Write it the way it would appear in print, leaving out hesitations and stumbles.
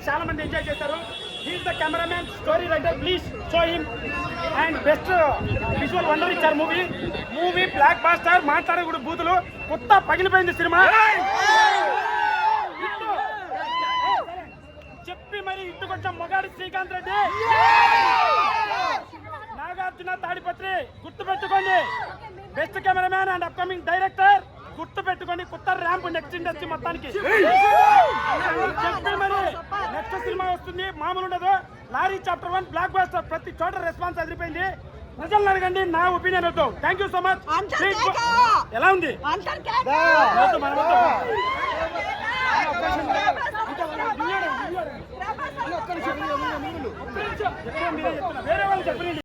చాలా మంది ఎంజాయ్ చేశారు. He's the cameraman, story writer, please show him. And best visual wonder ఇచ్చారు movie blockbuster. మాట్లాడకూడదు బూతులు, కొత్త పగిలిపోయింది సినిమా. చెప్పి మరి ఇట్టు కొంచెం మొగాడి శ్రీకాంత్ రెడ్డి, నాగార్జున తాడిపత్రి గుర్తుపెట్టుకోండి. Best cameraman and upcoming director గుర్తుపెట్టుకోండి. కొత్త ర్యాంప్ నెక్స్ట్ ఇండస్ట్రీ మొత్తానికి. చెప్పి మరి నెక్స్ట్ సినిమా వస్తుంది, మామూలు ఉండదు. Lorry Chapter 1 blockbuster. ప్రతి చోట రెస్పాన్స్ అదిరిపోయింది. ప్రజలను అడగండి, నా ఒపీనియన్ అవుతావు. Thank you so much. ఎలా ఉంది? వేరే వాళ్ళు చెప్పండి.